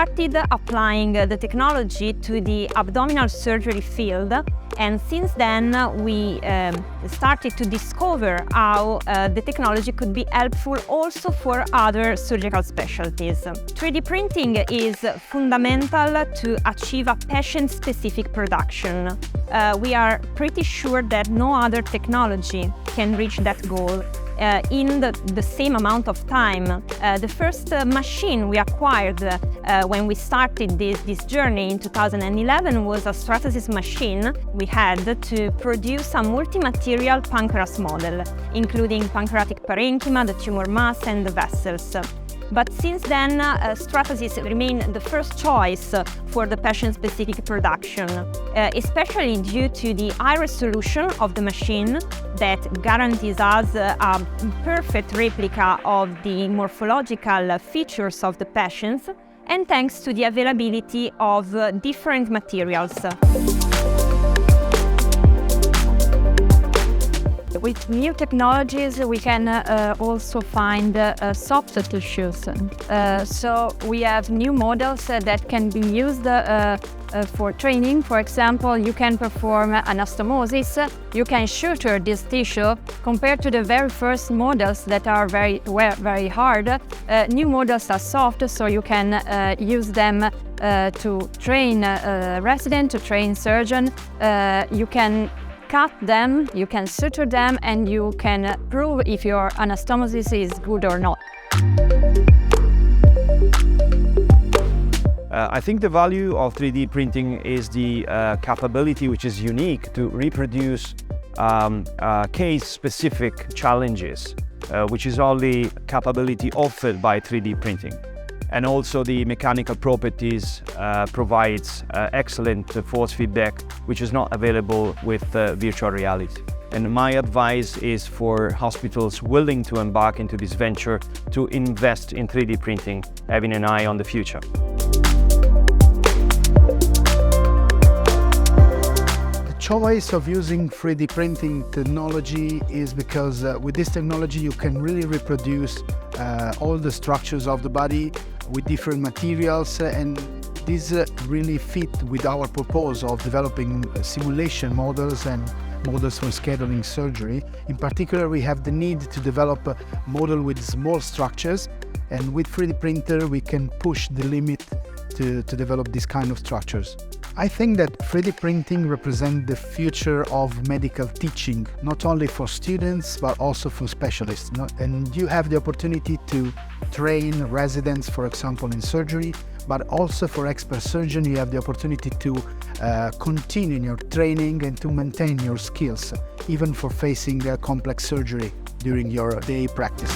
started applying the technology to the abdominal surgery field, and since then we started to discover how the technology could be helpful also for other surgical specialties. 3D printing is fundamental to achieve a patient-specific production. We are pretty sure that no other technology can reach that goal in the same amount of time. The first machine we acquired when we started this journey in 2011 was a stratasys machine we had to produce a multi-material pancreas model, including pancreatic parenchyma, the tumor mass, and the vessels. But since then, stratasys remained the first choice for the patient-specific production, especially due to the high resolution of the machine that guarantees us a perfect replica of the morphological features of the patients, and thanks to the availability of different materials. With new technologies, we can also find soft tissues. So we have new models that can be used for training. For example, you can perform anastomosis. You can suture this tissue compared to the very first models that are very hard. New models are soft, so you can use them to train resident, to train surgeon. You can cut them, you can suture them, and you can prove if your anastomosis is good or not. I think the value of 3D printing is the capability, which is unique, to reproduce case-specific challenges, which is only capability offered by 3D printing. And also the mechanical properties provides excellent force feedback, which is not available with virtual reality. And my advice is for hospitals willing to embark into this venture to invest in 3D printing, having an eye on the future. The choice of using 3D printing technology is because with this technology you can really reproduce all the structures of the body with different materials, and this really fit with our purpose of developing simulation models and models for scheduling surgery. In particular, we have the need to develop a model with small structures, and with 3D printer we can push the limit to develop this kind of structures. I think that 3D printing represents the future of medical teaching, not only for students but also for specialists. And you have the opportunity to train residents, for example, in surgery, but also for expert surgeon you have the opportunity to continue your training and to maintain your skills, even for facing complex surgery during your day practice.